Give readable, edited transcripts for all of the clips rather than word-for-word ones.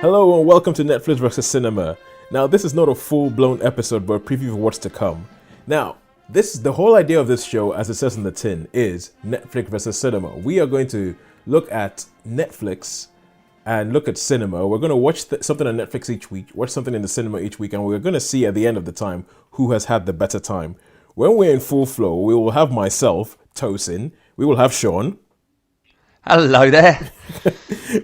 Hello and welcome to Netflix vs. Cinema. Now, this is not a full-blown episode, but a preview of what's to come. Now, the whole idea of this show, as it says in the tin, is Netflix vs. Cinema. We are going to look at Netflix and look at cinema. We're going to watch something on Netflix each week, watch something in the cinema each week, and we're going to see at the end of the time who has had the better time. When we're in full flow, we will have myself, Tosin. We will have Shaun. Hello there.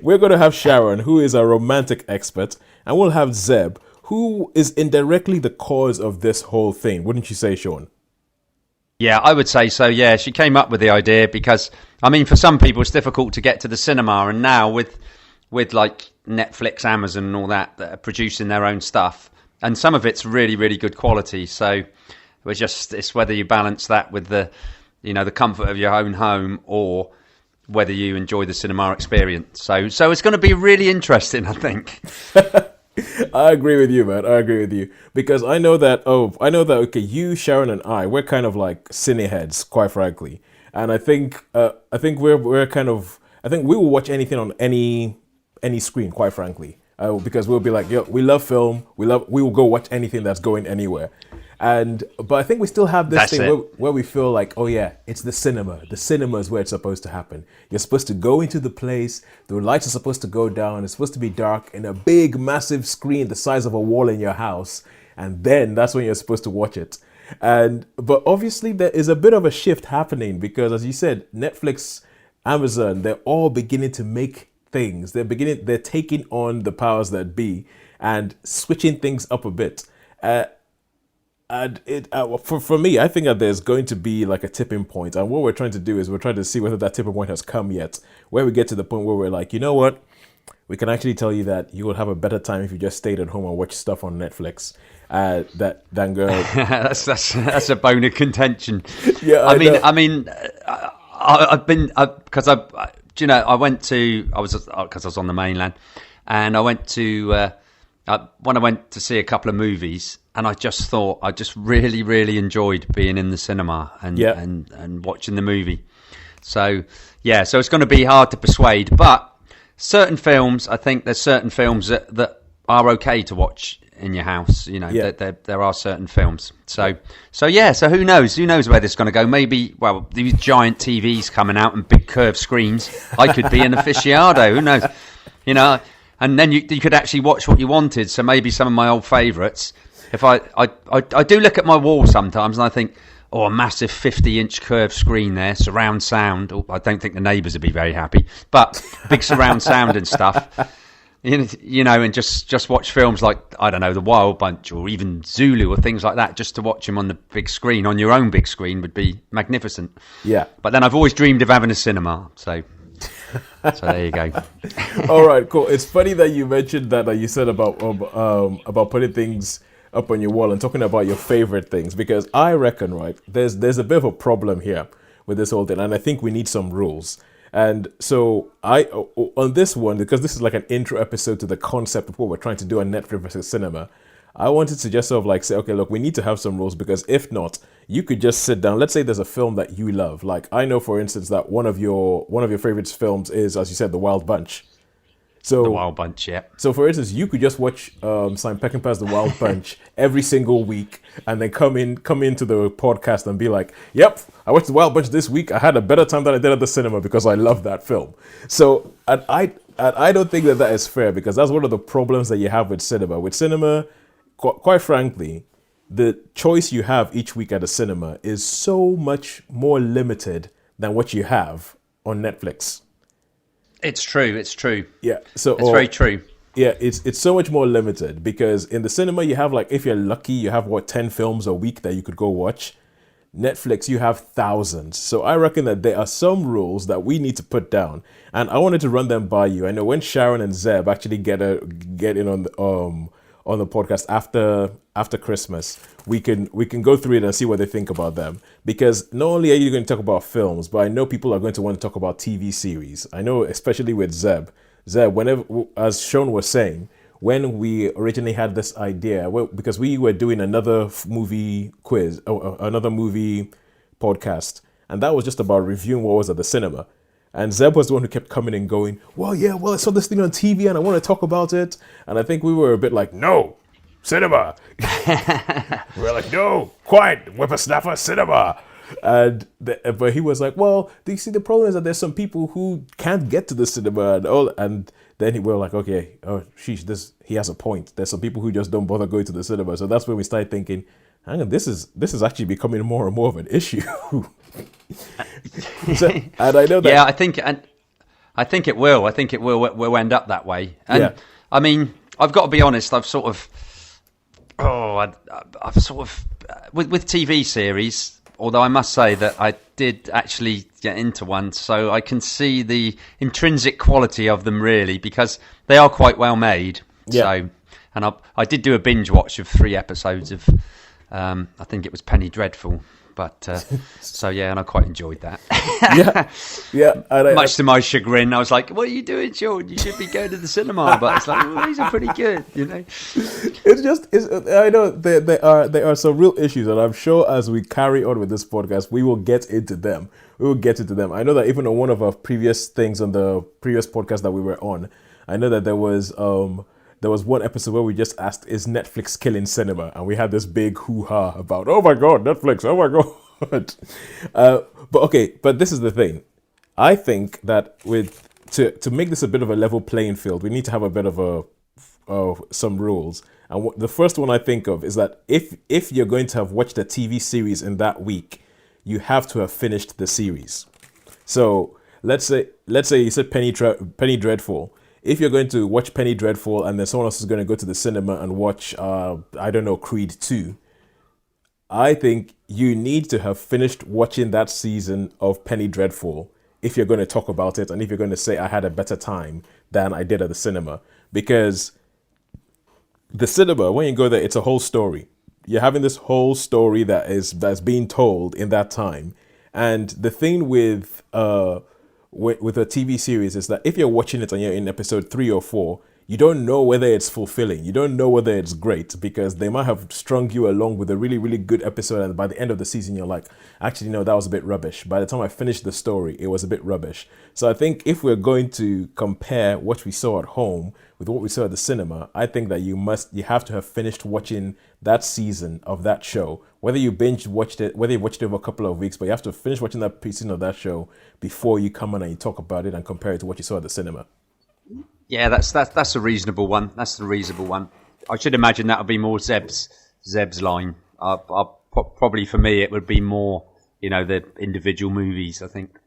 We're going to have Sharon, who is a romantic expert, and we'll have Zeb, who is indirectly the cause of this whole thing. Wouldn't you say, Shaun? Yeah, I would say so. Yeah, she came up with the idea because, I mean, for some people it's difficult to get to the cinema, and now with like Netflix, Amazon, and all that are producing their own stuff, and some of it's really, really good quality. So it's whether you balance that with the comfort of your own home or whether you enjoy the cinema experience. So it's going to be really interesting, I think. I agree with you, man. I agree with you. Because I know that, okay, you, Sharon, and we're kind of like cine heads, quite frankly. And I think we're kind of, I think we will watch anything on any screen, quite frankly. Because we'll be like, yo, we love film. We will go watch anything that's going anywhere. But I think we still have this thing where we feel like, oh yeah, it's the cinema. The cinema is where it's supposed to happen. You're supposed to go into the place. The lights are supposed to go down. It's supposed to be dark in a big, massive screen the size of a wall in your house. And then that's when you're supposed to watch it. But obviously there is a bit of a shift happening because, as you said, Netflix, Amazon, they're all beginning to make things. They're taking on the powers that be and switching things up a bit. For me, I think that there's going to be like a tipping point, and what we're trying to do is we're trying to see whether that tipping point has come yet, where we get to the point where we're like, you know what, we can actually tell you that you will have a better time if you just stayed at home and watch stuff on Netflix. Than go. that's a bone of contention. Yeah, I mean, I've been because I went to because I was on the mainland, and I went to when I went to see a couple of movies. And I just thought I just really, really enjoyed being in the cinema and watching the movie. So it's going to be hard to persuade. But certain films, I think there's certain films that are okay to watch in your house. There are certain films. So who knows? Who knows where this is going to go? Maybe, these giant TVs coming out and big curved screens. I could be an aficionado. Who knows? And then you could actually watch what you wanted. So maybe some of my old favourites. If I do look at my wall sometimes and I think, a massive 50-inch curved screen there, surround sound. I don't think the neighbours would be very happy, but big surround sound and stuff. And just watch films like, I don't know, The Wild Bunch or even Zulu or things like that, just to watch them on the big screen, on your own big screen would be magnificent. Yeah. But then I've always dreamed of having a cinema, so there you go. All right, cool. It's funny that you mentioned that you said about putting things up on your wall and talking about your favorite things, because I reckon, right, there's a bit of a problem here with this whole thing, and I think we need some rules. And so on this one, because this is like an intro episode to the concept of what we're trying to do on Netflix versus cinema, I wanted to just sort of like say, okay, look, we need to have some rules, because if not, you could just sit down. Let's say there's a film that you love. Like, I know, for instance, that one of your favorite films is, as you said, The Wild Bunch. So, The Wild Bunch, yeah. So, for instance, you could just watch Simon Peckinpah's The Wild Bunch every single week, and then come into the podcast and be like, "Yep, I watched The Wild Bunch this week. I had a better time than I did at the cinema because I love that film." So, and I don't think that is fair, because that's one of the problems that you have with cinema. With cinema, quite frankly, the choice you have each week at the cinema is so much more limited than what you have on Netflix. It's true. Yeah, it's very true. Yeah, it's so much more limited, because in the cinema you have, like, if you're lucky, you have 10 films a week that you could go watch. Netflix, you have thousands. So I reckon that there are some rules that we need to put down, and I wanted to run them by you. I know when Sharon and Zeb actually get in on the podcast after Christmas, we can go through it and see what they think about them. Because not only are you going to talk about films, but I know people are going to want to talk about TV series. I know, especially with Zeb, whenever, as Shaun was saying, when we originally had this idea, because we were doing another movie quiz, another movie podcast, and that was just about reviewing what was at the cinema. And Zeb was the one who kept coming and going, well, yeah, well, I saw this thing on TV and I want to talk about it. And I think we were a bit like, no, cinema. We're like, no, quiet, whippersnapper, cinema. But he was like, well, do you see, the problem is that there's some people who can't get to the cinema and all. And then we were like, okay, oh, sheesh, he has a point. There's some people who just don't bother going to the cinema. So that's when we started thinking, hang on, this is actually becoming more and more of an issue. And I know that. Yeah, I think it will. I think it will end up that way. And Yeah. I mean, I've got to be honest. I've sort of with TV series. Although I must say that I did actually get into one, so I can see the intrinsic quality of them really, because they are quite well made. Yeah. So, and I did do a binge watch of 3 episodes of, I think it was Penny Dreadful. But so yeah, and I quite enjoyed that. Yeah. Much to my chagrin, I was like, "What are you doing, Sean? You should be going to the cinema." But it's like, well, these are pretty good, you know. I know there are some real issues, and I'm sure as we carry on with this podcast, we will get into them. I know that even on one of our previous things on the previous podcast that we were on, I know that there was one episode where we just asked, is Netflix killing cinema? And we had this big hoo-ha about, oh my God, Netflix, oh my God. But this is the thing. I think that to make this a bit of a level playing field, we need to have a bit of some rules. And the first one I think of is that if you're going to have watched a TV series in that week, you have to have finished the series. So let's say you said Penny Dreadful. If you're going to watch Penny Dreadful and then someone else is going to go to the cinema and watch, I don't know, Creed 2, I think you need to have finished watching that season of Penny Dreadful if you're going to talk about it and if you're going to say I had a better time than I did at the cinema. Because the cinema, when you go there, it's a whole story. You're having this whole story that's being told in that time. And the thing with a TV series is that if you're watching it and you're in episode 3 or 4, you don't know whether it's fulfilling. You don't know whether it's great because they might have strung you along with a really, really good episode. And by the end of the season, you're like, actually, no, that was a bit rubbish. By the time I finished the story, it was a bit rubbish. So I think if we're going to compare what we saw at home with what we saw at the cinema, I think that you have to have finished watching that season of that show. Whether you watched it over a couple of weeks, but you have to finish watching that season of that show before you come on and you talk about it and compare it to what you saw at the cinema. Yeah, that's a reasonable one. That's the reasonable one. I should imagine that would be more Zeb's line. Probably for me, it would be more, the individual movies. I think.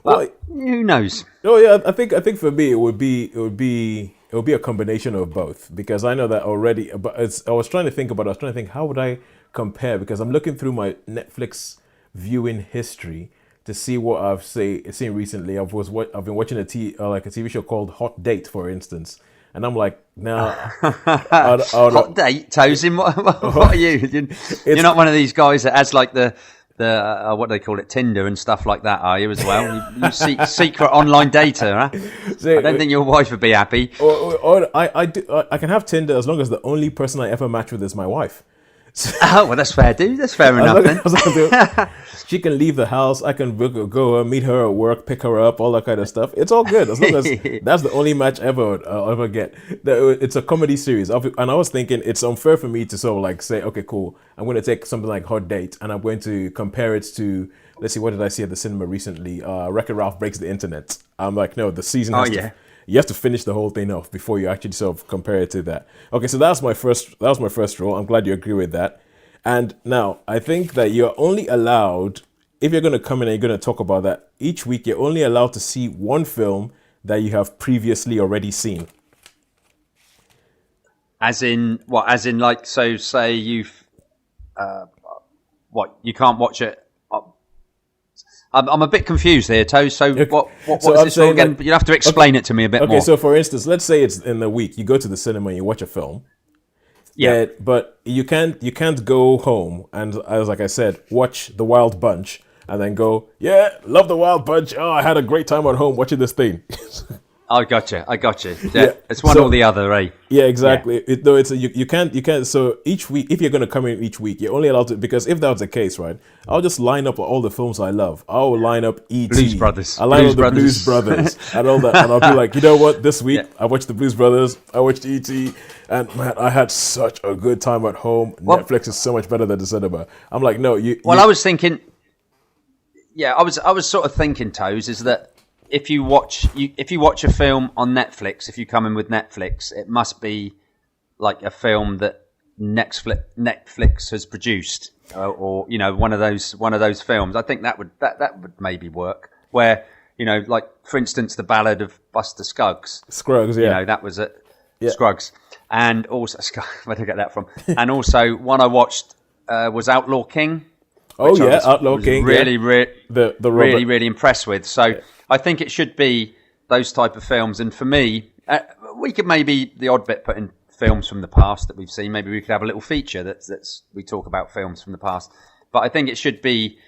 But who knows? Oh yeah, I think for me it would be a combination of both, because I know that already. But I was trying to think how would I compare, because I'm looking through my Netflix viewing history to see what I've seen recently. I've been watching a TV show called Hot Date, for instance, and I'm like, now, Hot Date, Tosin. What are you? You're not one of these guys that has like the what do they call it, Tinder and stuff like that, are you as well? You secret online data, huh? I don't think your wife would be happy. I can have Tinder as long as the only person I ever match with is my wife. Oh, well, that's fair, dude. That's fair enough, then. She can leave the house. I can go meet her at work, pick her up, all that kind of stuff. It's all good as long as that's the only match I'll ever get. It's a comedy series, and I was thinking it's unfair for me to sort of like say, okay, cool, I'm going to take something like Hot Date and I'm going to compare it to, let's see, what did I see at the cinema recently? Wreck-It Ralph Breaks the Internet. I'm like, no, the season has to. You have to finish the whole thing off before you actually sort of compare it to that. Okay, so that was my first rule. I'm glad you agree with that. And now I think that you're only allowed, if you're going to come in and you're going to talk about that, each week you're only allowed to see one film that you have previously already seen. As in what? As in like, so say you've, you can't watch it. I'm a bit confused here, Toes. So what is this film again? You'll have to explain it to me a bit more. Okay, so for instance, let's say it's in the week. You go to the cinema and you watch a film. Yeah. But you can't go home and, as like I said, watch The Wild Bunch and then go, yeah, love The Wild Bunch. Oh, I had a great time at home watching this thing. I got you. I got you. Yeah, Yeah. it's one or So the other, eh? yeah, Yeah. exactly. No, it's you can't. So each week, if you're going to come in each week, you're only allowed to, because if that was the case, right? I'll just line up all the films I love. I'll line up Blues E.T. Brothers. I line Blues up the Blues Brothers. Brothers and all that, and I'll be like, you know what? This Yeah. week I watched the Blues Brothers. I watched E.T. And man, I had such a good time at home. Well, Netflix is so much better than the cinema. I'm like, no, well, I was thinking. Yeah, I was sort of thinking, Toes, is that if you watch a film on Netflix, if you come in with Netflix, it must be like a film that Netflix has produced, or one of those films. I think that would maybe work. Where like for instance, the Ballad of Buster Scruggs. Scruggs, yeah, That was it. yeah. Scruggs, and also where did I get that from? And also one I watched was Outlaw King. Oh Which I yeah, Outlaw King. really, Yeah. The Robert. really, really impressed with. So I think it should be those type of films. And for me, we could maybe the odd bit put in films from the past that we've seen. Maybe we could have a little feature that's we talk about films from the past. But I think it should be,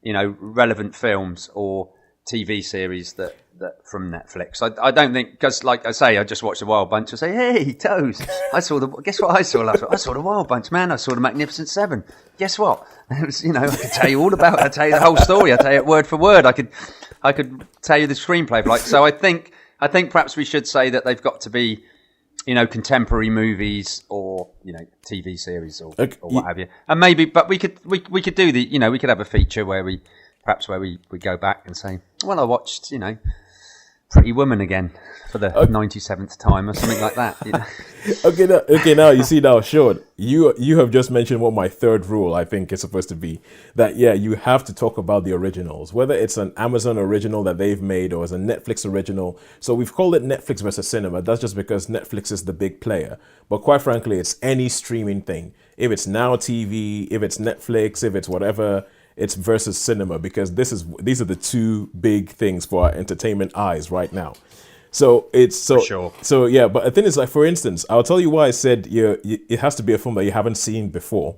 relevant films or TV series that from Netflix. I don't think, because like I say, I just watched The Wild Bunch. I say, hey, Toes, guess what I saw last week? I saw The Wild Bunch, man. I saw The Magnificent Seven. Guess what? It was, I could tell you all about it. I'd tell you the whole story. I'd tell you it word for word. I could tell you the screenplay. So I think perhaps we should say that they've got to be, contemporary movies or, TV series or what have you. And maybe, but we could do we could have a feature where we go back and say, well, I watched, Pretty Woman again for the 97th time or something like that. Okay, now you see, now, Sean, you have just mentioned what my third rule I think is supposed to be. That you have to talk about the originals, whether it's an Amazon original that they've made or it's a Netflix original. So we've called it Netflix versus cinema. That's just because Netflix is the big player. But quite frankly, it's any streaming thing. If it's Now TV, if it's Netflix, if it's whatever, it's versus cinema, because these are the two big things for our entertainment eyes right now. So it's so For sure. So yeah, but the thing is, like, for instance, I'll tell you why I said it has to be a film that you haven't seen before,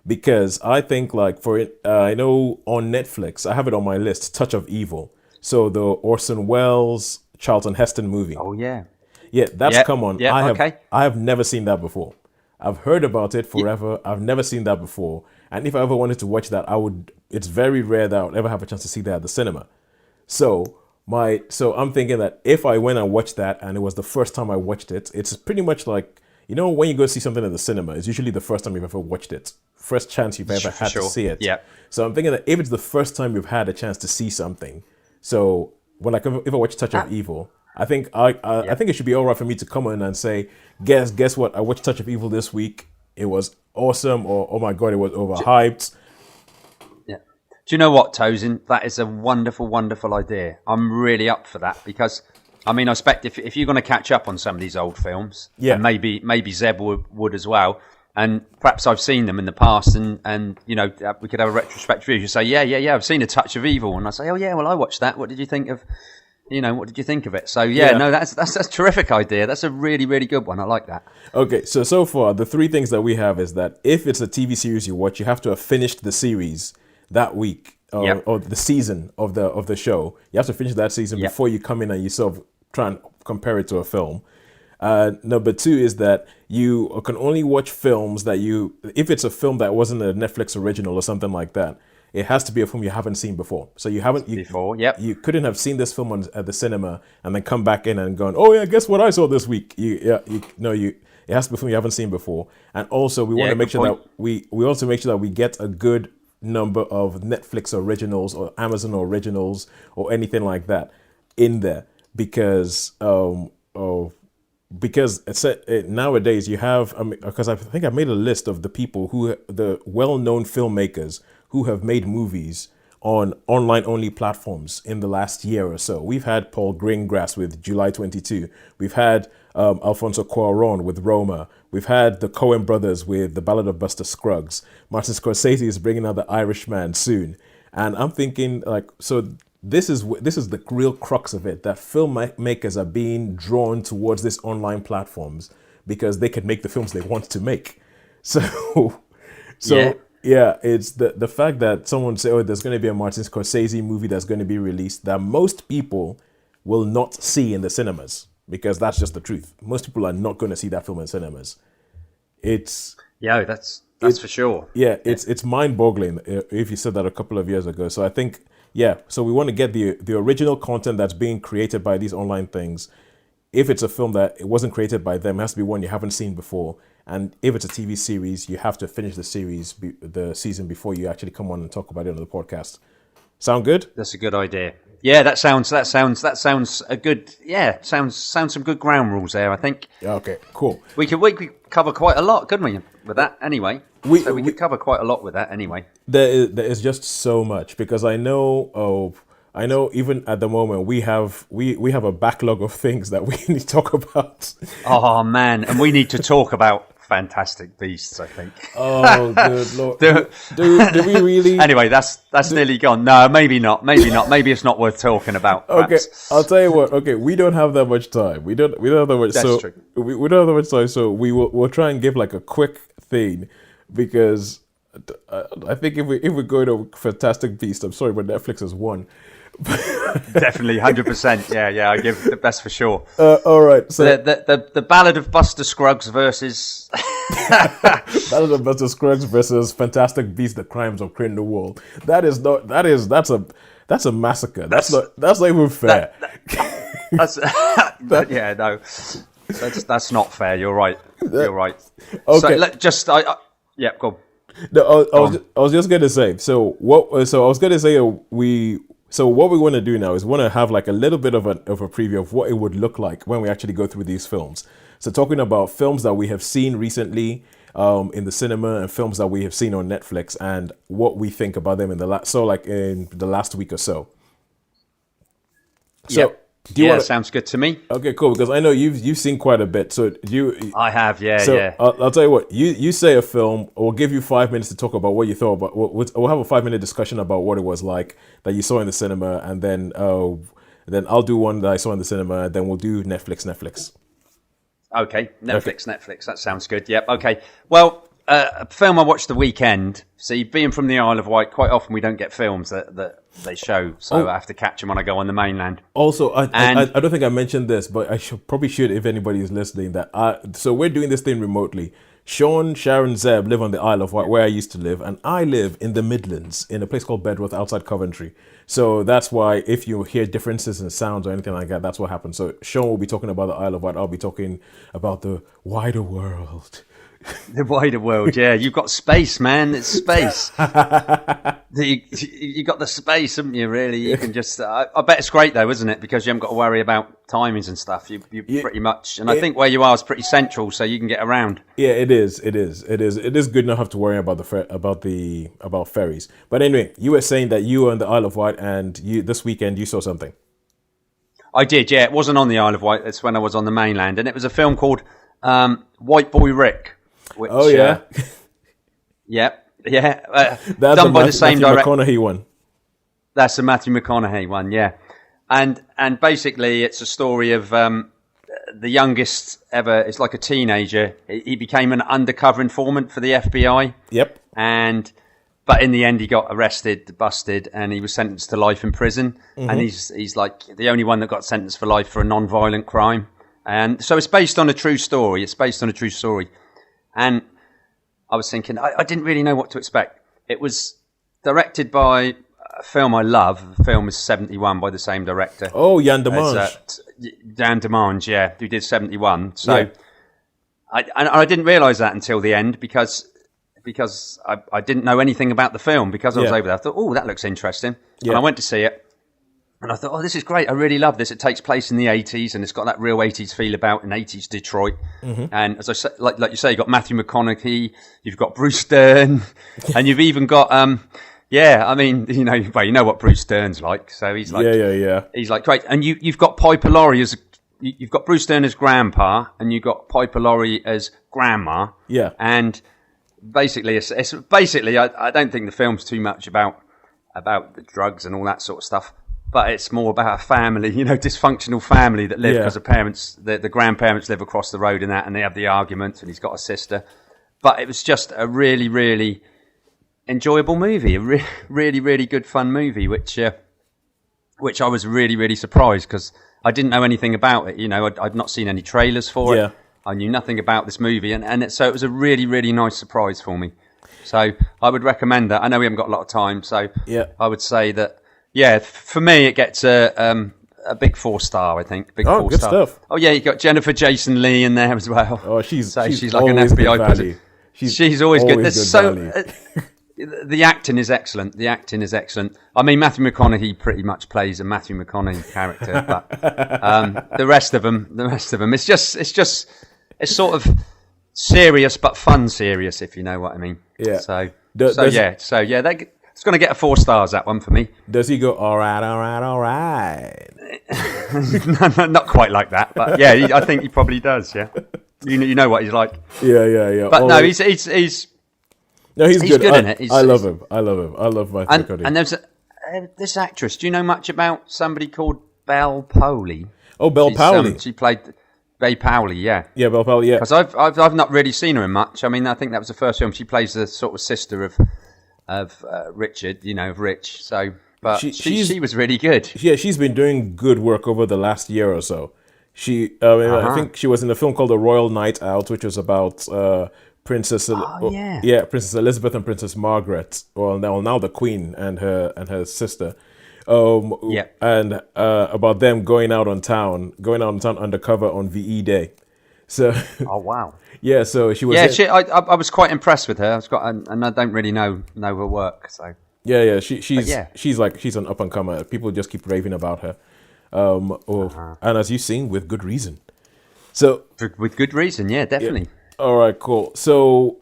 because I think, like, I know on Netflix I have it on my list, Touch of Evil. So the Orson Welles, Charlton Heston movie. Oh yeah. Yeah, that's come on. Yeah. I have never seen that before. I've heard about it forever. I've never seen that before. And if I ever wanted to watch that, it's very rare that I would ever have a chance to see that at the cinema. So I'm thinking that if I went and watched that and it was the first time I watched it, it's pretty much like, when you go see something in the cinema, it's usually the first time you've ever watched it. First chance you've ever had to see it. Yeah. So I'm thinking that if it's the first time you've had a chance to see something, so if I watch Touch of Evil, I think I think it should be all right for me to come in and say, guess what? I watched Touch of Evil this week. It was awesome, or oh my god, it was overhyped. Yeah. Do you know what, Tosin? That is a wonderful, wonderful idea. I'm really up for that, because I expect if you're going to catch up on some of these old films, and maybe Zeb would as well, and perhaps I've seen them in the past, and we could have a retrospective review. You say, yeah, I've seen A Touch of Evil, and I say, oh yeah, well I watched that. What did you think of? What did you think of it? So no, that's a terrific idea. That's a really, really good one. I like that. Okay, so far the three things that we have is that if it's a TV series you watch, you have to have finished the series that week, or the season of the show. You have to finish that season before you come in and you sort of try and compare it to a film. Number two is that you can only watch films that if it's a film that wasn't a Netflix original or something like that, it has to be a film you haven't seen before. So you couldn't have seen this film at the cinema and then come back in and gone, oh yeah, guess what I saw this week. It has to be a film you haven't seen before. And also we want to make sure that we also make sure that we get a good number of Netflix originals or Amazon originals or anything like that in there, because nowadays you have, because I think I made a list of the well-known filmmakers who have made movies on online-only platforms in the last year or so. We've had Paul Greengrass with July 22. We've had Alfonso Cuarón with Roma. We've had the Coen brothers with The Ballad of Buster Scruggs. Martin Scorsese is bringing out The Irishman soon. And I'm thinking, like, so this is the real crux of it, that filmmakers are being drawn towards these online platforms because they can make the films they want to make. Yeah, it's the fact that someone say, oh, there's going to be a Martin Scorsese movie that's going to be released, that most people will not see in the cinemas, because that's just the truth. Most people are not going to see that film in cinemas. It's Yeah, that's for sure. yeah, it's mind-boggling if you said that a couple of years ago. So I think, yeah, so we want to get the original content that's being created by these online things. If it's a film that it wasn't created by them, it has to be one you haven't seen before. And if it's a TV series, you have to finish the the season before you actually come on and talk about it on the podcast. Sound good? That's a good idea. Yeah, that sounds a good. Yeah, sounds some good ground rules there. I think. Okay, cool. We could cover quite a lot, couldn't we? With that, anyway. We could cover quite a lot with that, anyway. There is just so much, because I know even at the moment we have a backlog of things that we need to talk about. Oh man, and we need to talk about Fantastic Beasts, I think. Oh, good lord! Do we really? Anyway, that's nearly gone. No, maybe not. Maybe it's not worth talking about. Okay, perhaps. I'll tell you what. Okay, we don't have that much time. We don't have that much. That's true. We don't have that much time. So we'll try and give like a quick thing, because I think if we go to Fantastic Beasts, I'm sorry, but Netflix has won. Definitely, 100%. Yeah, I give the best for sure. All right, so the Ballad of Buster Scruggs versus Ballad of Buster Scruggs versus Fantastic Beasts: The Crimes of Grindelwald. That's a massacre. That's not even fair. That's not fair. You're right. You're right. Okay. So yeah, go on. No, I was just gonna say. So what we want to do now is want to have like a little bit of a preview of what it would look like when we actually go through these films. So talking about films that we have seen recently in the cinema, and films that we have seen on Netflix, and what we think about them in the last week or so. So yep. Sounds good to me. Okay, cool. Because I know you've seen quite a bit. So I have, yeah, so yeah. I'll tell you what. You say a film. We'll give you 5 minutes to talk about what you thought about. We'll have a 5-minute discussion about what it was like that you saw in the cinema, and then I'll do one that I saw in the cinema, and then we'll do Netflix. Okay, Netflix. That sounds good. Yep. Okay. Well, a film I watched the weekend. See, being from the Isle of Wight, quite often we don't get films that they show, so I have to catch them when I go on the mainland. Also, I don't think I mentioned this, but I probably should if anybody is listening. So we're doing this thing remotely. Shaun, Sharon, Zeb live on the Isle of Wight, where I used to live, and I live in the Midlands, in a place called Bedworth, outside Coventry. So that's why if you hear differences in sounds or anything like that, that's what happens. So Shaun will be talking about the Isle of Wight. I'll be talking about the wider world. The wider world, yeah. You've got space, man. It's space. You got the space, haven't you, really? You can just... I bet it's great, though, isn't it? Because you haven't got to worry about timings and stuff. You pretty much... And I think where you are is pretty central, so you can get around. Yeah, it is. It is good not have to worry about about ferries. But anyway, you were saying that you were on the Isle of Wight, and this weekend you saw something. I did, yeah. It wasn't on the Isle of Wight. It's when I was on the mainland. And it was a film called White Boy Rick. Which, oh yeah, yeah. That's done by the same director. McConaughey one. That's a Matthew McConaughey one, yeah. And basically, it's a story of the youngest ever. It's like a teenager. He became an undercover informant for the FBI. Yep. But in the end, he got arrested, busted, and he was sentenced to life in prison. Mm-hmm. And he's like the only one that got sentenced for life for a non-violent crime. And so it's based on a true story. And I was thinking, I didn't really know what to expect. It was directed by a film I love. The film is 71 by the same director. Oh, Jan de Mange. Jan de Mange, yeah, who did 71. So yeah. I didn't realise that until the end because I didn't know anything about the film. Because I was over there, I thought, oh, that looks interesting. Yeah. And I went to see it. And I thought, oh, this is great. I really love this. It takes place in the 80s, and it's got that real 80s feel about in 80s Detroit. Mm-hmm. And as I said, like you say, you've got Matthew McConaughey, you've got Bruce Dern, and you've even got, I mean, you know what Bruce Dern's like. So he's like, yeah. He's like, great. And you've got Piper Laurie you've got Bruce Dern as grandpa, and you've got Piper Laurie as grandma. Yeah. And basically, it's basically, I don't think the film's too much about the drugs and all that sort of stuff. But it's more about a family, dysfunctional family that live because the grandparents live across the road and that, and they have the arguments, and he's got a sister. But it was just a really, really enjoyable movie, a really, really good fun movie, which I was really, really surprised because I didn't know anything about it. You know, I'd not seen any trailers for Yeah. it. I knew nothing about this movie, so it was a really, really nice surprise for me. So I would recommend that. I know we haven't got a lot of time, so Yeah. I would say that, yeah, for me, it gets a big 4-star, I think. Big Oh, 4 good star. stuff. Oh, yeah, you got Jennifer Jason Leigh in there as well. Oh, she's like an always good FBI value. person. She's always good. There's so value. the acting is excellent. The acting is excellent. I mean, Matthew McConaughey pretty much plays a Matthew McConaughey character, but the rest of them, it's sort of serious but fun serious, if you know what I mean. Yeah. So Does- yeah, it's going to get a 4 stars, that one for me. Does he go, all right, all right, all right? Not quite like that, but yeah, I think he probably does. Yeah, you know what he's like. Yeah. But All no, right. he's he's good good. in it. I love him. I love Matthew McConaughey. and there's this actress. Do you know much about somebody called Belle Powley? Oh, Belle Powley. She played Belle Powley. Yeah. Yeah, Belle Powley. Yeah. Because I've not really seen her in much. I mean, I think that was the first film. She plays the sort of sister of Richard, you know, of Rich. So, but she was really good. Yeah, she's been doing good work over the last year or so. I think she was in a film called The Royal Night Out, which was about Princess Princess Elizabeth and Princess Margaret. Well, now the Queen and her sister. And about them going out on town undercover on VE Day. So. Oh wow. Yeah, so she was. Yeah, I was quite impressed with her. And I don't really know her work, so. Yeah, she's an up and comer. People just keep raving about her, and as you've seen, with good reason. So with good reason, yeah, definitely. Yeah. All right, cool. So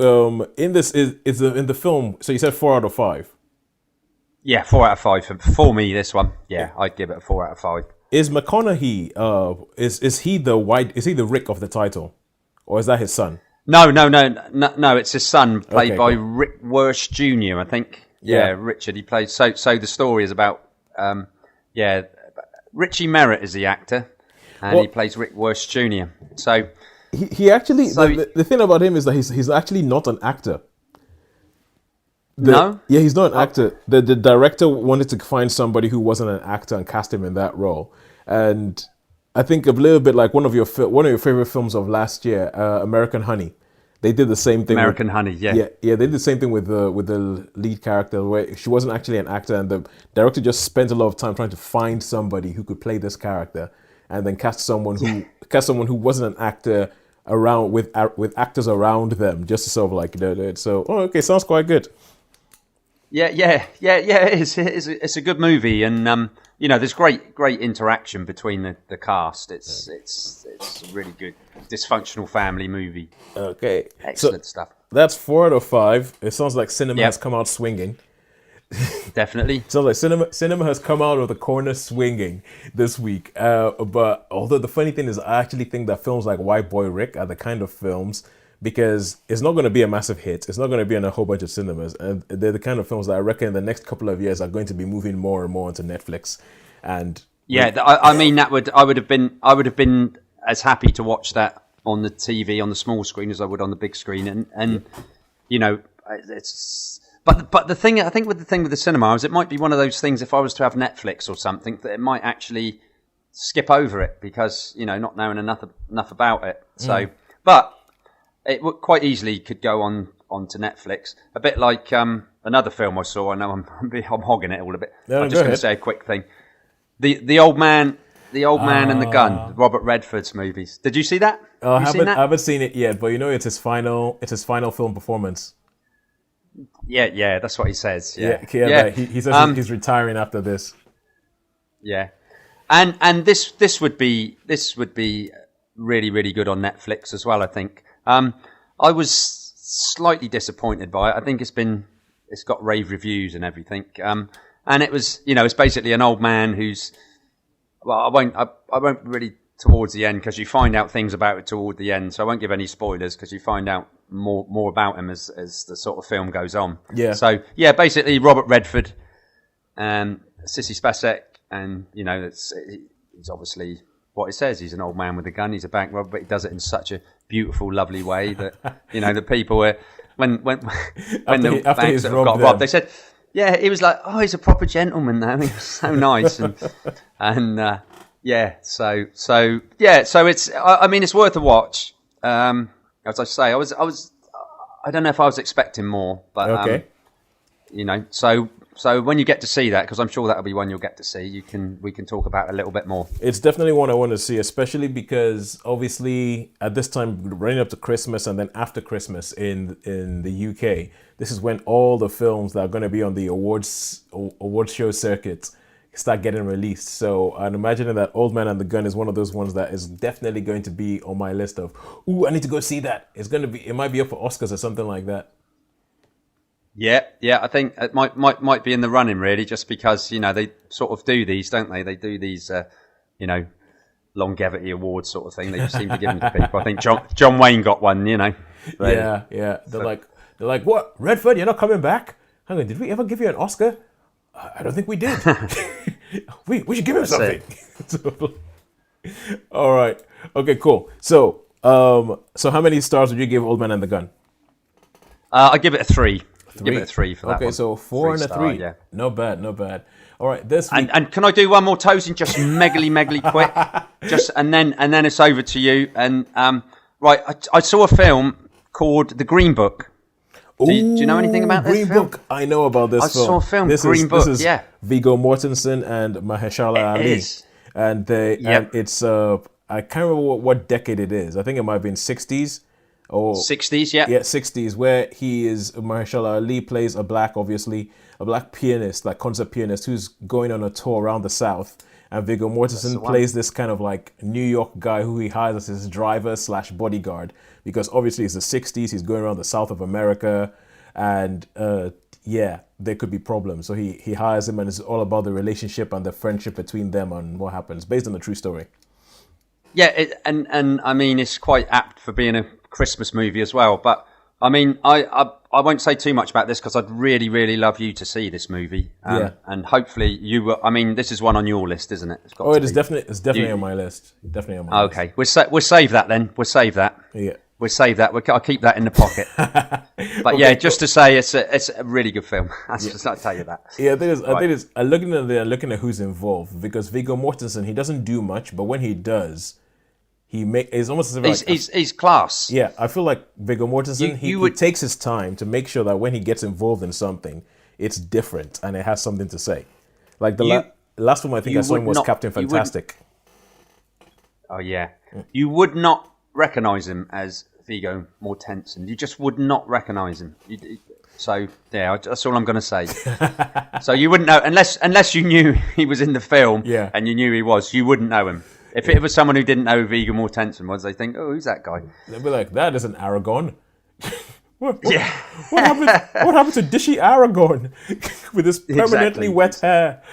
in this in the film. So you said 4 out of 5. Yeah, 4 out of 5 for me. This one, yeah, I'd give it a 4 out of 5. Is McConaughey? Is he the Rick of the title, or is that his son? No. It's his son, played by cool. Rick Worsh Jr. I think. Yeah, Richard. He plays. So the story is about. Richie Merritt is the actor, and he plays Rick Worsh Jr. So he actually. The thing about him is that he's actually not an actor. No? Yeah, he's not an actor. The director wanted to find somebody who wasn't an actor and cast him in that role. And I think a little bit like one of your favorite films of last year, American Honey. They did the same thing. American Honey, yeah. They did the same thing with the lead character, where she wasn't actually an actor, and the director just spent a lot of time trying to find somebody who could play this character, and then cast someone who wasn't an actor around with actors around them, just to sort of like sounds quite good. Yeah. It is. It's a good movie, and there's great interaction between the cast. It's a really good dysfunctional family movie. Okay, excellent stuff. That's 4 out of 5. It sounds like cinema has come out swinging. Definitely. Sounds like cinema has come out of the corner swinging this week. But although the funny thing is, I actually think that films like White Boy Rick are the kind of films, because it's not going to be a massive hit. It's not going to be in a whole bunch of cinemas. And they're the kind of films that I reckon in the next couple of years are going to be moving more and more into Netflix. And I mean, I would have been as happy to watch that on the TV, on the small screen, as I would on the big screen. And it's... But the thing, I think with the cinema is, it might be one of those things, if I was to have Netflix or something, that it might actually skip over it, because, not knowing enough about it. So, but it quite easily could go onto Netflix. A bit like another film I saw. I know I'm hogging it all a bit. No, I'm just going to say a quick thing. The Old Man and the Gun, Robert Redford's movies. Did you see that? I haven't seen it yet, but it's his final film performance. Yeah, that's what he says. Yeah. He says he's retiring after this. Yeah, and this would be really, really good on Netflix as well, I think. I was slightly disappointed by it. I think it's got rave reviews and everything. And it was, it's basically an old man who's, well, I won't really towards the end, because you find out things about it toward the end. So I won't give any spoilers, because you find out more about him as the sort of film goes on. Yeah. So yeah, basically Robert Redford, Sissy Spacek, and he's obviously what it says. He's an old man with a gun. He's a bank robber, but he does it in such a beautiful, lovely way that the people were when the banks that got robbed, they said, yeah, he was like, oh, he's a proper gentleman now. He was so nice, and yeah. So it's. I mean, it's worth a watch. As I say, I don't know if I was expecting more, but Okay. So when you get to see that, because I'm sure that'll be one you'll get to see, we can talk about it a little bit more. It's definitely one I want to see, especially because obviously at this time, running up to Christmas and then after Christmas in the UK, this is when all the films that are going to be on the awards show circuit start getting released. So I'm imagining that Old Man and the Gun is one of those ones that is definitely going to be on my list of, ooh, I need to go see that. It might be up for Oscars or something like that. Yeah. I think it might be in the running really, just because they sort of do these, don't they? They do these, longevity awards sort of thing. They just seem to give them to people. I think John Wayne got one. Yeah. They're like, what? Redford, you're not coming back? Hang on, did we ever give you an Oscar? I don't think we did. we should give him something. All right. Okay, cool. So how many stars would you give Old Man and the Gun? I give it a 3. Three. Give it a 3 for that one. Okay, so 4 and a 3. Yeah. No bad. All right, this week. And can I do one more, Tosin? Just megally quick. And then it's over to you. And right, I saw a film called The Green Book. Do you know anything about this Green film? Book. I know about this film. I saw a film, This Book. This is Viggo Mortensen and Mahershala Ali. It is. And it's I can't remember what decade it is. I think it might have been 60s. Or 60s, yeah. Yeah, 60s, where Mahershala Ali plays a black pianist, like concert pianist, who's going on a tour around the South. And Viggo Mortensen plays this kind of like New York guy who he hires as his driver / bodyguard, because obviously it's the 60s, he's going around the South of America, and there could be problems. So he hires him, and it's all about the relationship and the friendship between them and what happens, based on a true story. Yeah, and I mean, it's quite apt for being a Christmas movie as well. But I mean, I won't say too much about this because I'd really, really love you to see this movie. And hopefully you will. I mean, this is one on your list, isn't it? It's definitely on my list. Definitely on my list. Okay, we'll save that then. We'll save that. Yeah. We'll save that. I'll keep that in the pocket. But okay, yeah, just to say, it's a really good film. Just not tell you that. Yeah, I think it's looking at who's involved, because Viggo Mortensen, he doesn't do much, but when he does, it's almost as if he's class. Yeah, I feel like Viggo Mortensen, he takes his time to make sure that when he gets involved in something, it's different and it has something to say. Like the last one I think I saw him was Captain Fantastic. Oh yeah, you would not recognize him as Viggo Mortensen. You just would not recognize him. So yeah, that's all I'm going to say. So you wouldn't know unless you knew he was in the film. Yeah. And you knew he was. You wouldn't know him. If it was someone who didn't know who Viggo Mortensen was, they think, oh, who's that guy? They'd be like, that isn't Aragorn. What happened to Dishy Aragorn with his permanently wet hair?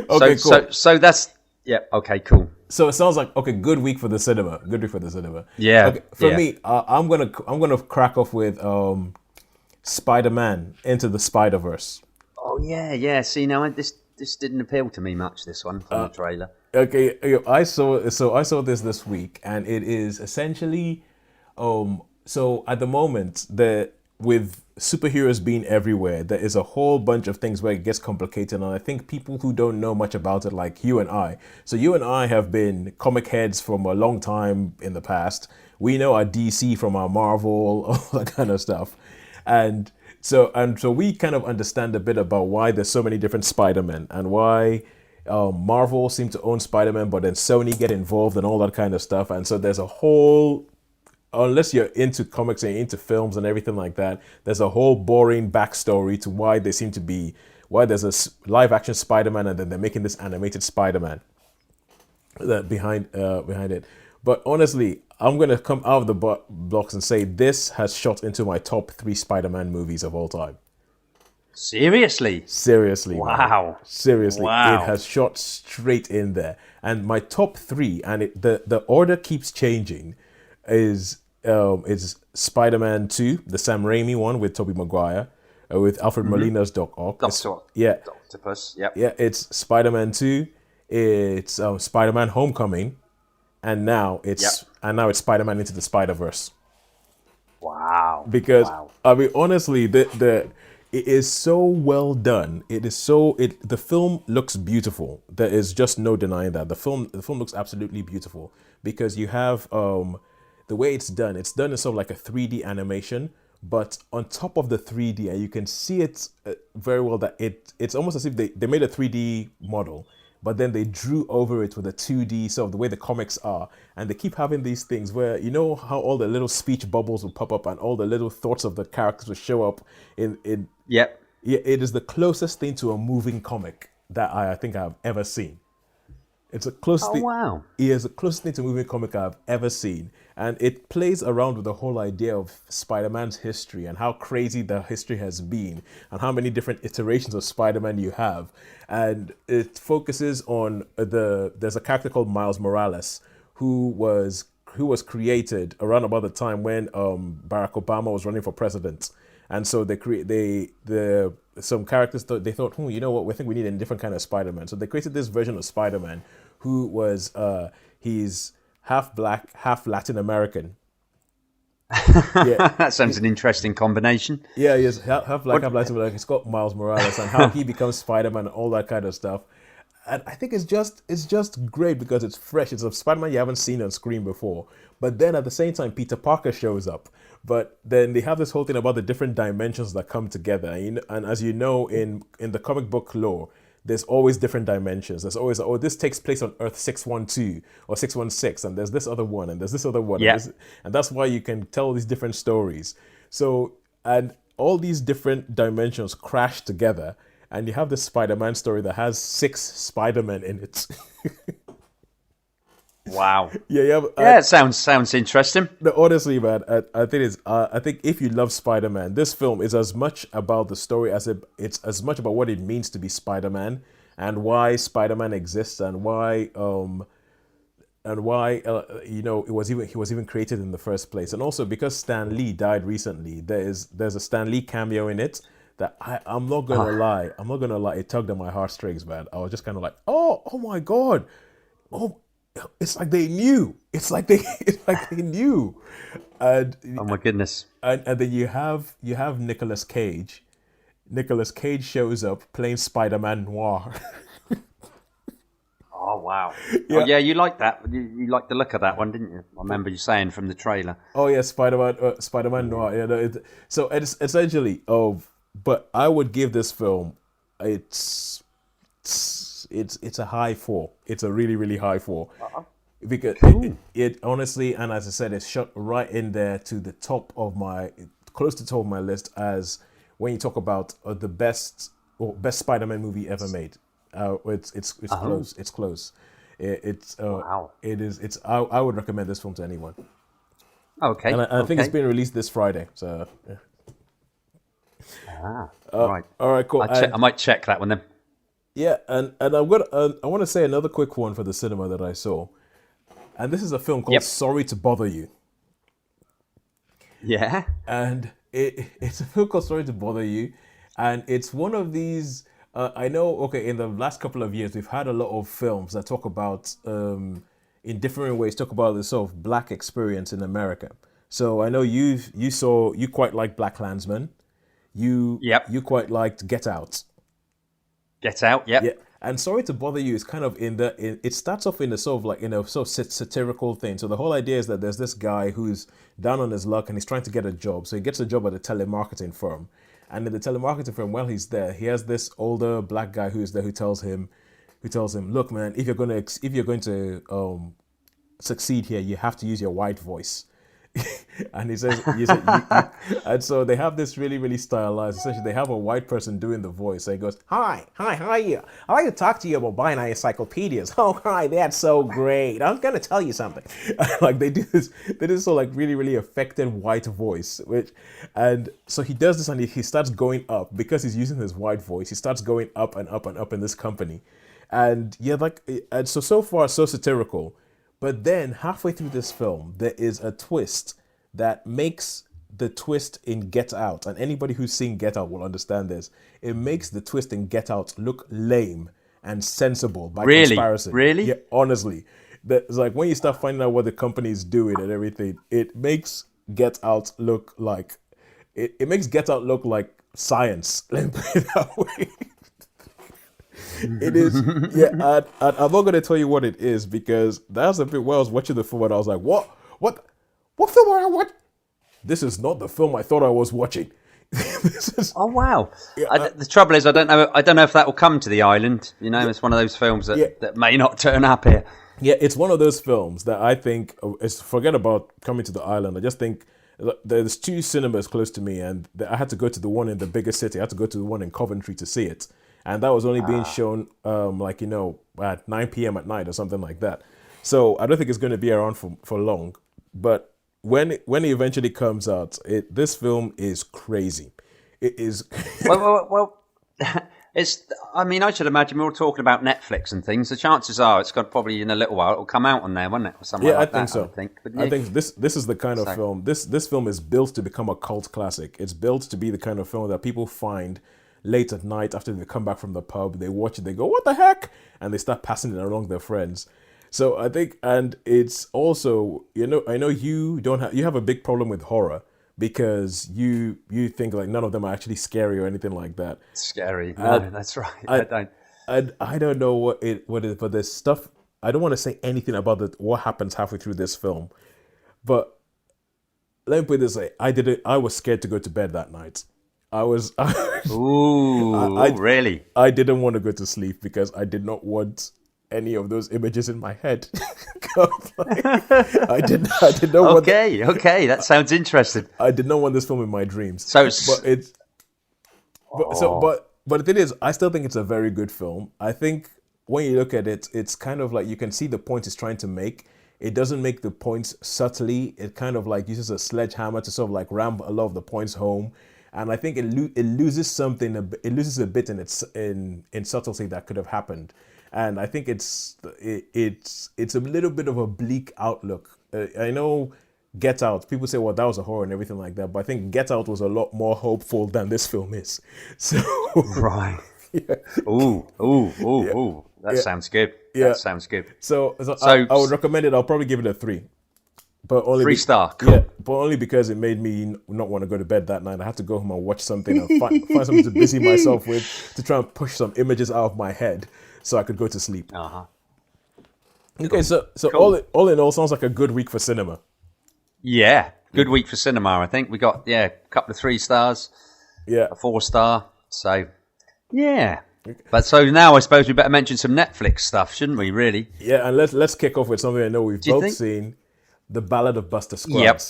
Okay, cool. So that's okay, cool. So it sounds like good week for the cinema. Yeah. Okay, for me, I'm gonna crack off with Spider-Man Into the Spider-Verse. Oh yeah. See, now this didn't appeal to me much. This one from the trailer. Okay, I saw this week, and it is essentially, so at the moment with superheroes being everywhere, there is a whole bunch of things where it gets complicated, and I think people who don't know much about it, like you and I. So you and I have been comic heads from a long time in the past. We know our DC from our Marvel, all that kind of stuff, and so we kind of understand a bit about why there's so many different Spider-Men and why Marvel seem to own Spider-Man, but then Sony get involved and all that kind of stuff. And so there's a whole, unless you're into comics and into films and everything like that, there's a whole boring backstory to why there's a live action Spider-Man and then they're making this animated Spider-Man behind it. But honestly, I'm going to come out of the blocks and say this has shot into my top 3 Spider-Man movies of all time. Seriously? Wow. Man. Seriously. Wow. It has shot straight in there. And my top 3, and the order keeps changing, is Spider-Man 2, the Sam Raimi one with Tobey Maguire, with Alfred Molina's Doc Ock. Octopus, yep. Yeah, it's Spider-Man 2, it's Spider-Man Homecoming, and now it's Spider-Man Into the Spider-Verse. Wow. Because I mean, honestly, It is so well done. It is so it the film looks beautiful. There is just no denying that. The film looks absolutely beautiful because you have the way it's done in sort of like a 3D animation, but on top of the 3D, and you can see it very well that it's almost as if they made a 3D model, but then they drew over it with a 2D, sort of the way the comics are. And they keep having these things where, you know how all the little speech bubbles will pop up and all the little thoughts of the characters will show up in Yep. yeah, it is the closest thing to a moving comic that I think I've ever seen. It's a close Oh thing. wow. It is the closest thing to a moving comic I've ever seen, and it plays around with the whole idea of Spider-Man's history and how crazy the history has been, and how many different iterations of Spider-Man you have, and it focuses on There's a character called Miles Morales, who was created around about the time when Barack Obama was running for president. And so they create the some characters they thought, you know what, we think we need a different kind of Spider-Man. So they created this version of Spider-Man who was he's half black, half Latin American. Yeah, That sounds an interesting combination. yeah, he's half black, half What? Latin American. It's got Miles Morales and how he becomes Spider-Man and all that kind of stuff. And I think it's just great because it's fresh. It's a Spider-Man you haven't seen on screen before. But then at the same time, Peter Parker shows up. But then they have this whole thing about the different dimensions that come together. And as you know, in the comic book lore, there's always different dimensions. There's always, oh, this takes place on Earth 612 or 616, and there's this other one, and there's this other one, Yeah. and that's why you can tell these different stories. So, and all these different dimensions crash together, and you have this Spider-Man story that has six Spider-Men in it. Wow. Yeah, yeah. Yeah, it sounds interesting. No, honestly, man, I think if you love Spider-Man, this film is as much about the story as it's as much about what it means to be Spider-Man and why Spider-Man exists and why he was even created in the first place. And also because Stan Lee died recently, there's a Stan Lee cameo in it that I'm not gonna lie, it tugged at my heartstrings, man. I was just kind of like, oh my god, oh, it's like they knew. It's like they knew, and Oh my goodness. and then you have Nicolas Cage. Nicolas Cage shows up playing Spider-Man Noir. Oh wow. Oh Yeah. yeah, you like that. You liked the look of that one, didn't you? I remember you saying from the trailer. Oh yeah, Spider-Man Noir. Yeah, no, so it's essentially. But I would give this film. It's a high four. It's a really really high four because it honestly, and as I said, it's shot right in there to the top of close to the top of my list as when you talk about the best Spider-Man movie ever made. It's close. It's close. Wow. It is. I would recommend this film to anyone, Okay. and I think it's Okay. being released this Friday. So yeah. Right. All right, cool. I might check that one then. Yeah, and I'm gonna I want to say another quick one for the cinema that I saw, and this is a film called Yep. Sorry to Bother You, Yeah. and it's a film called Sorry to Bother You, and it's one of these. I know. Okay, in the last couple of years, we've had a lot of films that talk about, in different ways, talk about the sort of black experience in America. So I know you quite like Black Klansman, Yep. you quite liked Get Out. Get Out. Yep. Yeah, and Sorry to Bother You is kind of it starts off in a sort of like in a sort of satirical thing. So the whole idea is that there's this guy who's down on his luck and he's trying to get a job. So he gets a job at a telemarketing firm, and in the telemarketing firm, while he's there, he has this older black guy who's there who tells him, look, man, if you're going to succeed here, you have to use your white voice. And and so they have this really, really stylized. Essentially, they have a white person doing the voice. So he goes, "Hi, how are you? I'd like to talk to you about buying encyclopedias." "Oh, hi, that's so great. I'm gonna tell you something." Like they do this so like really, really affected white voice, and so he does this, and he starts going up because he's using his white voice. He starts going up and up and up in this company, and yeah, and so far so satirical. But then halfway through this film, there is a twist that makes the twist in Get Out, and anybody who's seen Get Out will understand this. It makes the twist in Get Out look lame and sensible by Really? comparison. Really? Yeah, honestly. It's like when you start finding out what the company is doing and everything, it makes Get Out look like science. Let me put it that way. It is, yeah. I'm not going to tell you what it is because that's the bit where I was watching the film and I was like, what film are I watching? This is not the film I thought I was watching. This is, Oh wow! yeah, The trouble is, I don't know. I don't know if that will come to the island. You know, it's one of those films yeah, that may not turn up here. yeah. It's one of those films that I think is forget about coming to the island. I just think there's two cinemas close to me, and I had to go to the one in the biggest city. I had to go to the one in Coventry to see it, and that was only being shown like at 9 p.m. at night or something like that. So I don't think it's going to be around for long. But when it eventually comes out, this film is crazy. It is. It's. I mean, I should imagine we're all talking about Netflix and things. The chances are it's got probably in a little while it'll come out on there, won't it, or something Yeah, like I think that? so. I would think. I think this is the kind of So, film. This film is built to become a cult classic. It's built to be the kind of film that people find late at night after they come back from the pub. They watch it. They go, "What the heck?" And they start passing it along their friends. So I think, and it's also, I know you have a big problem with horror because you think like none of them are actually scary or anything like that. scary. No, And that's right. I I don't. I don't know what it is, but there's stuff. I don't want to say anything about what happens halfway through this film, but let me put it this way: I was scared to go to bed that night. I was Ooh, really? I didn't want to go to sleep because I did not want any of those images in my head. I did not want Okay. That sounds interesting. I did not want this film in my dreams. So, But it's but the thing is, I still think it's a very good film. I think when you look at it, it's kind of like you can see the point it's trying to make. It doesn't make the points subtly. It kind of like uses a sledgehammer to sort of like ram a lot of the points home. And I think it loses something. It loses a bit in its in subtlety that could have happened. And I think it's a little bit of a bleak outlook. I know Get Out. People say, "Well, that was a horror and everything like that," but I think Get Out was a lot more hopeful than this film is. So Right. yeah, Ooh. That yeah, sounds good. yeah. That sounds good. So So, I would recommend it. I'll probably give it a 3, but only 3-star. yeah, Cool. but only because it made me not want to go to bed that night. I had to go home and watch something and find something to busy myself with to try and push some images out of my head so I could go to sleep. Uh-huh. Okay, so Cool. all in all, sounds like a good week for cinema. Yeah. Good week for cinema, I think. We got, a couple of 3 stars, Yeah, a 4-star. So, yeah. But so now I suppose we better mention some Netflix stuff, shouldn't we, really? yeah, and let's kick off with something I know we've Do you both think? seen, The Ballad of Buster Scruggs. Yep.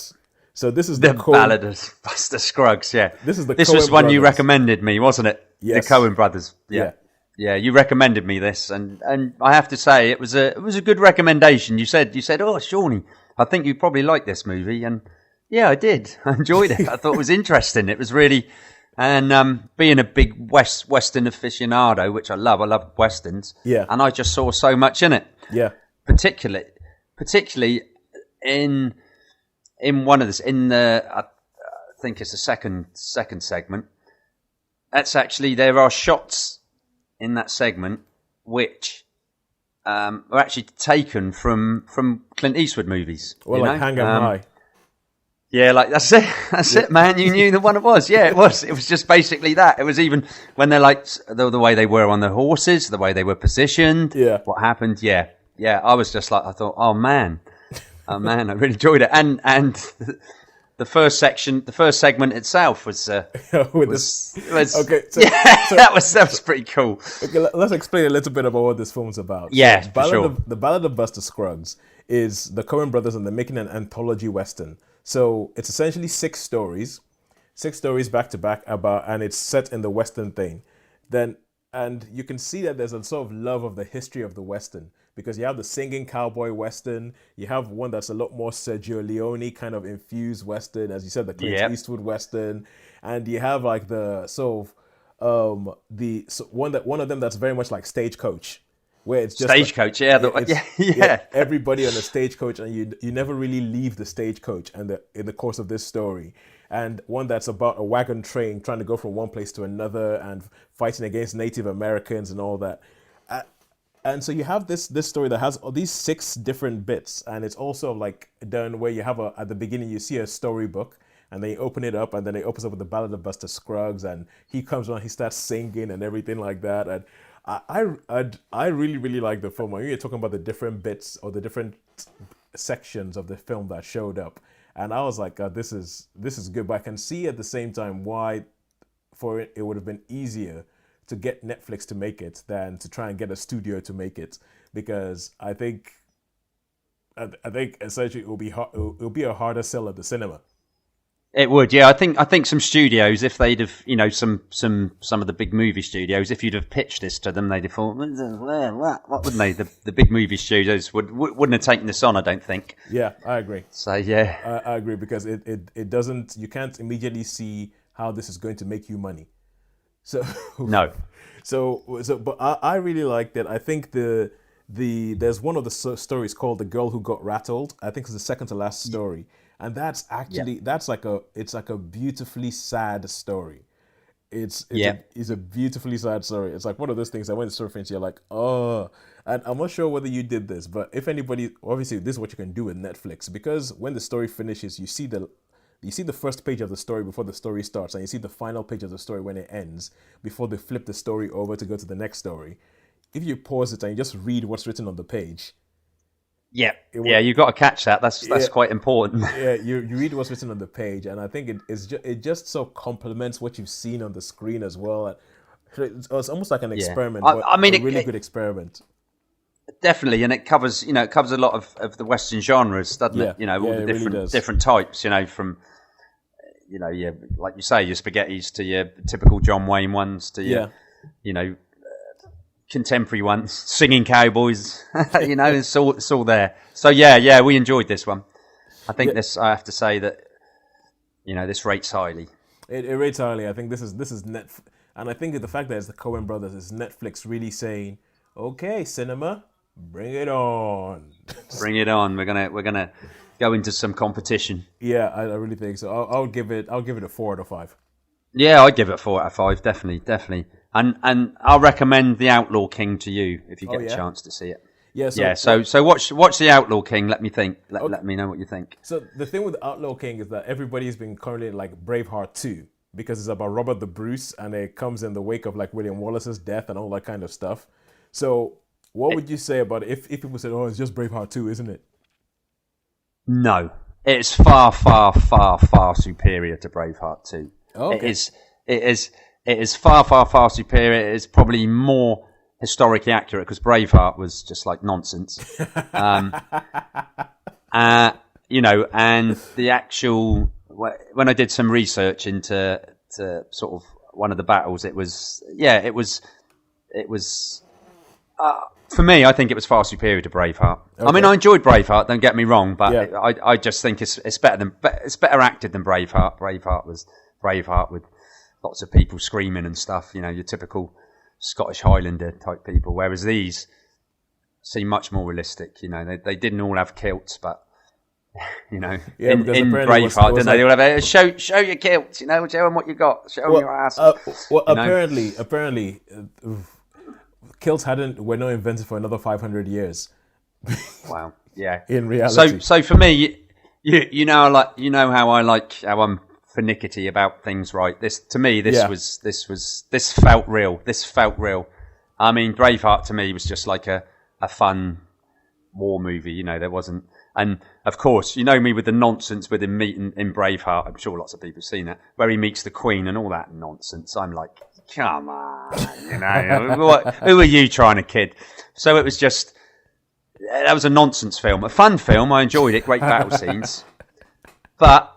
So this is The the Ballad of Buster Scruggs, yeah. This is the This was Coen one you brothers. recommended me, wasn't it? Yes. The Coen brothers. Yeah. Yeah. Yeah, you recommended me this, and I have to say it was a good recommendation. You said, "Oh, Shawnee, I think you probably like this movie," and yeah, I did. I enjoyed it. I thought it was interesting. It was really, and being a big Western aficionado, which I love westerns. Yeah. And I just saw so much in it, Yeah, particularly in one of this in the I think it's the second segment. That's actually there are shots in that segment which are actually taken from Clint Eastwood movies. well, you like know? Hang 'em High. Yeah, like that's it. That's it, man. You knew the one it was. Yeah, it was. It was just basically that. It was even when they're like the way they were on the horses, the way they were positioned. Yeah. What happened? Yeah. I was just like, I thought, oh man, I really enjoyed it. And the first segment itself was With was okay, yeah, so that was pretty cool. okay, let's explain a little bit about what this film's about. Yeah, So, for sure. The Ballad of Buster Scruggs is the Coen brothers, and they're making an anthology western. So it's essentially 6 stories back to back and it's set in the western thing. And you can see that there's a sort of love of the history of the western because you have the singing cowboy western, you have one that's a lot more Sergio Leone kind of infused western, as you said, the Clint Yep. Eastwood western, and you have like the sort of one of them that's very much like Stagecoach, where it's just Stagecoach, yeah, yeah. everybody on the stagecoach, and you never really leave the stagecoach and in the course of this story. And one that's about a wagon train trying to go from one place to another and fighting against Native Americans and all that. And so you have this story that has all these 6 different bits, and it's also like done where you have at the beginning you see a storybook, and they open it up, and then it opens up with the Ballad of Buster Scruggs, and he comes on, he starts singing and everything like that, and I really really like the film. When you're talking about the different bits or the different sections of the film that showed up, and I was like, God, this is good. But I can see at the same time why for it would have been easier to get Netflix to make it than to try and get a studio to make it, because I think essentially it will be hard, it'll be a harder sell at the cinema. It would, yeah. I think some studios, if they'd have, some of the big movie studios, if you'd have pitched this to them, they'd have thought, what wouldn't they? The big movie studios wouldn't have taken this on, I don't think. Yeah, I agree. So yeah, I agree, because it doesn't, you can't immediately see how this is going to make you money. So no, but I really like that. I think there's one of the stories called "The Girl Who Got Rattled." I think it's the second to last story, and that's yeah, actually it's like a beautifully sad story. yeah, It's a beautifully sad story. It's like one of those things that when it's surfing, you're like, oh. And I'm not sure whether you did this, but if anybody, obviously, this is what you can do with Netflix, because when the story finishes, you see the first page of the story before the story starts, and you see the final page of the story when it ends before they flip the story over to go to the next story. If you pause it and you just read what's written on the page, yeah, it will, yeah. You've got to catch that. yeah, That's quite important. yeah, you read what's written on the page, and I think it just so complements what you've seen on the screen as well. And it's almost like an Yeah, experiment, I but mean, a really good experiment. definitely, and it covers a lot of the Western genres, doesn't Yeah, it? All yeah, the it really does. different types. From yeah, like you say, your spaghettis to your typical John Wayne ones to your Yeah, you know contemporary ones, singing cowboys. It's all there. So yeah, we enjoyed this one. I think yeah. this. I have to say that this rates highly. It rates highly. I think this is net, and I think the fact that it's the Coen Brothers is Netflix really saying, "Okay, cinema, bring it on." Bring it on. We're gonna go into some competition. Yeah, I really think so. I'll give it a 4 out of 5. Yeah, I'd give it a 4 out of 5. Definitely. And I'll recommend The Outlaw King to you if you Oh get a yeah, chance to see it. yeah. Yeah. So watch The Outlaw King. Let me think. Let me know what you think. So the thing with Outlaw King is that everybody's been currently like Braveheart 2, because it's about Robert the Bruce, and it comes in the wake of like William Wallace's death and all that kind of stuff. So what would you say about it if people said, "Oh, it's just Braveheart 2, isn't it?" No, it's far, far, far, far superior to Braveheart 2. Oh, It okay. is. It is. It is far, far, far superior. It is probably more historically accurate because Braveheart was just like nonsense. Um, and the actual when I did some research into sort of one of the battles, it was for me. I think it was far superior to Braveheart. I mean, Okay. I enjoyed Braveheart. Don't get me wrong, but Yeah. I just think it's better acted than Braveheart. Braveheart was Braveheart with lots of people screaming and stuff. Your typical Scottish Highlander type people. Whereas these seem much more realistic. They didn't all have kilts, but Yeah, in because apparently Braveheart, it was didn't they? They like, would have show your kilts. Show them what you got. Show them well, your ass. You know? apparently, kilts were not invented for another 500 years. Wow. Yeah. In So reality, so for me, how I like how I'm finicky about things. Right. Yeah. This felt real. This felt real. I mean, Braveheart to me was just like a fun war movie. There wasn't. And of course, me with the nonsense with him meeting in Braveheart. I'm sure lots of people have seen that, where he meets the Queen and all that nonsense. I'm like, come on, who are you trying to kid? So it was just that was a nonsense film, a fun film. I enjoyed it, great battle scenes, but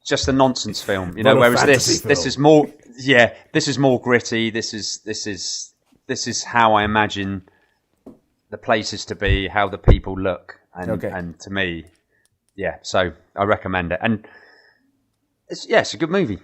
just a nonsense film, Not a Whereas fantasy this film. is more, this is more gritty. This is how I imagine the places to be, how the people look. Okay. And to me, so I recommend it. And it's a good movie.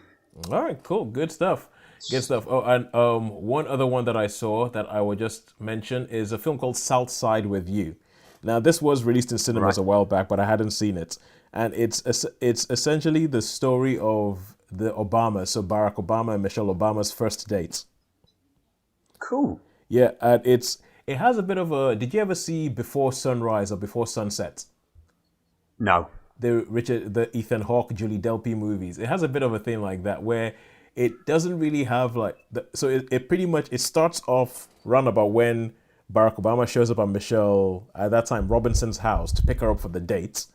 All right, cool, good stuff. Good stuff. Oh, and one other one that I saw that I will just mention is a film called South Side with You. Now, this was released in cinemas Right. a while back, but I hadn't seen it. And it's essentially the story of the Obamas, so Barack Obama and Michelle Obama's first date. Cool. Yeah, and it has a bit of a. Did you ever see Before Sunrise or Before Sunset? No. the Ethan Hawke, Julie Delpy movies. It has a bit of a thing like that where it doesn't really have like so it pretty much it starts off round about when Barack Obama shows up at Michelle at that time Robinson's house to pick her up for the date,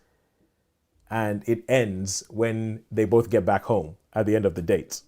and it ends when they both get back home at the end of the date.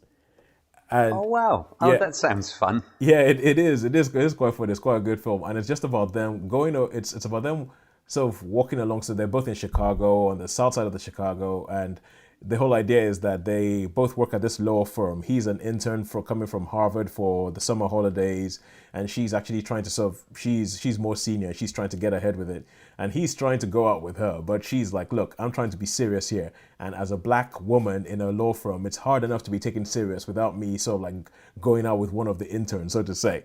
And Oh wow! Oh, yeah, that sounds fun. yeah, it is. It is quite fun. It's quite a good film, and it's just about them going. It's about them sort of walking along. So they're both in Chicago, on the south side of the Chicago, and the whole idea is that they both work at this law firm. He's an intern for coming from Harvard for the summer holidays, and she's actually trying to sort of she's more senior. She's trying to get ahead with it, and he's trying to go out with her, but she's like, "Look, I'm trying to be serious here, and as a black woman in a law firm, it's hard enough to be taken serious without me sort of like going out with one of the interns, so to say."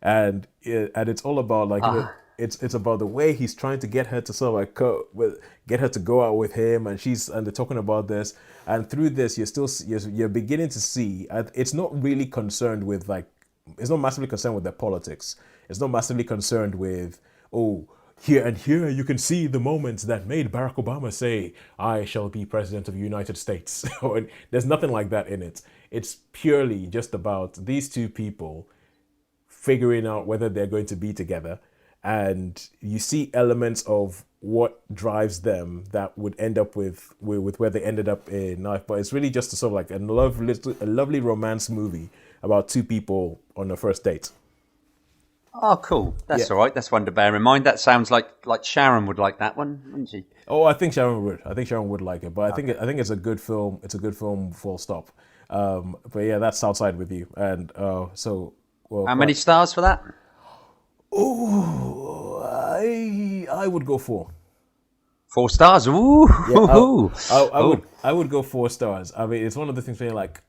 And it's all about like it's about the way he's trying to get her to sort of like get her to go out with him, and they're talking about this, and through this you're beginning to see it's not really concerned with like it's not massively concerned with their politics. It's not massively concerned with here you can see the moments that made Barack Obama say, "I shall be president of the United States." There's nothing like that in it. It's purely just about these two people figuring out whether they're going to be together. And you see elements of what drives them that would end up with where they ended up in life. But it's really just a sort of like a lovely romance movie about two people on their first date. Oh, cool. Yeah. That's all right. That's one to bear in mind. That sounds like Sharon would like that one, wouldn't she? Oh, I think Sharon would. I think Sharon would like it. But I think it's a good film. It's a good film. Full stop. But yeah, that's Outside with You. And well, How many stars for that? Oh, I would go 4. 4 stars. Ooh. Yeah, I would go 4 stars. I mean, it's one of the things where you're like,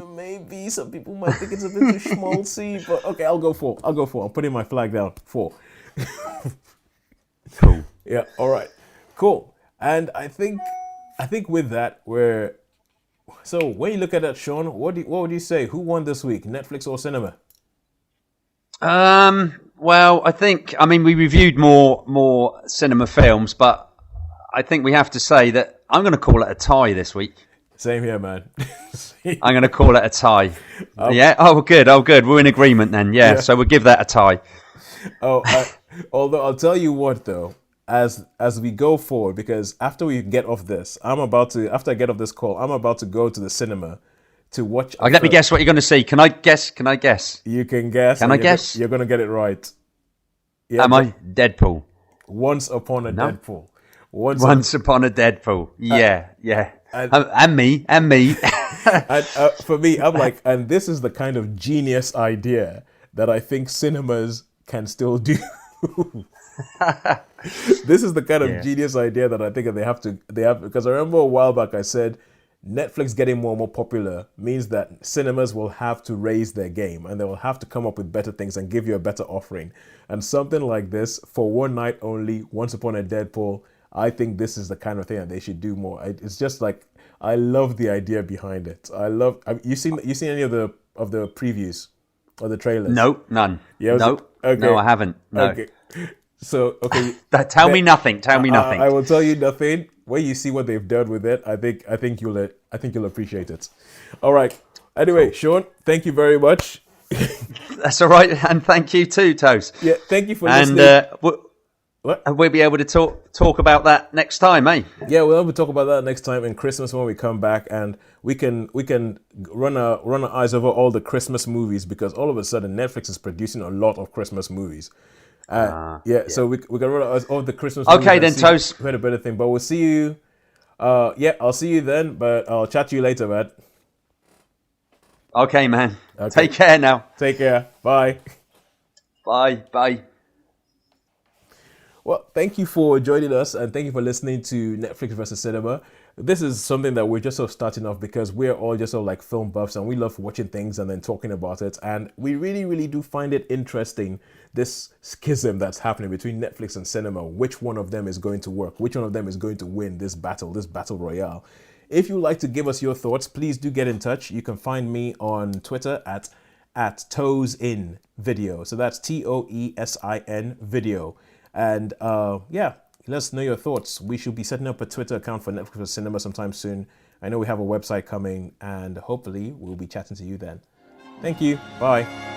maybe some people might think it's a bit too schmaltzy, but okay, I'll go 4. I'm putting my flag down. 4. Cool. Yeah. All right. Cool. And I think with that we're. So when you look at that, Sean, what would you say? Who won this week, Netflix or cinema? Well, I mean, we reviewed more cinema films, but I think we have to say that I'm going to call it a tie this week. Same here, man. I'm going to call it a tie. Yeah. Oh, good. We're in agreement then. Yeah. So we'll give that a tie. Although I'll tell you what, though, as we go forward, because after we get off this, after I get off this call, I'm about to go to the cinema to watch. Let me guess what you're going to see. Can I guess? You can guess. Can I guess? You're going to get it right. Yeah, Am I Deadpool? Once Upon a Deadpool. Once Upon a Deadpool. Yeah. And me. And for me, I'm like, and this is the kind of genius idea that I think cinemas can still do. This is the kind of genius idea that I think that they have because I remember a while back I said Netflix getting more and more popular means that cinemas will have to raise their game and they will have to come up with better things and give you a better offering. And something like this for one night only, Once Upon a Deadpool, I think this is the kind of thing that they should do more. It's just like I love the idea behind it. You seen any of the previews or the trailers? No, none. Yeah, okay. No, I haven't. No. Okay. So okay. Tell me nothing. I will tell you nothing. When you see what they've done with it, I think you'll appreciate it. All right. Anyway, cool. Sean, thank you very much. That's all right, and thank you too, Tos. Yeah, thank you for listening. And we'll be able to talk about that next time, eh? Yeah, we'll be talk about that next time in Christmas when we come back, and we can run our eyes over all the Christmas movies because all of a sudden Netflix is producing a lot of Christmas movies. So we can run our eyes over the Christmas movies. Okay, then, Tos. We had a better thing, but we'll see you. I'll see you then, but I'll chat to you later, man. Okay, man. Okay. Take care now. Take care. Bye. Bye. Well, thank you for joining us and thank you for listening to Netflix versus Cinema. This is something that we're just sort of starting off because we're all just sort of like film buffs and we love watching things and then talking about it. And we really, really do find it interesting, this schism that's happening between Netflix and cinema. Which one of them is going to work? Which one of them is going to win this battle royale? If you'd like to give us your thoughts, please do get in touch. You can find me on Twitter at Tosin Video. So that's TOESIN Video. And Let us know your thoughts. We should be setting up a Twitter account for Netflix for Cinema sometime soon. I know we have a website coming, and hopefully we'll be chatting to you then. Thank you. Bye.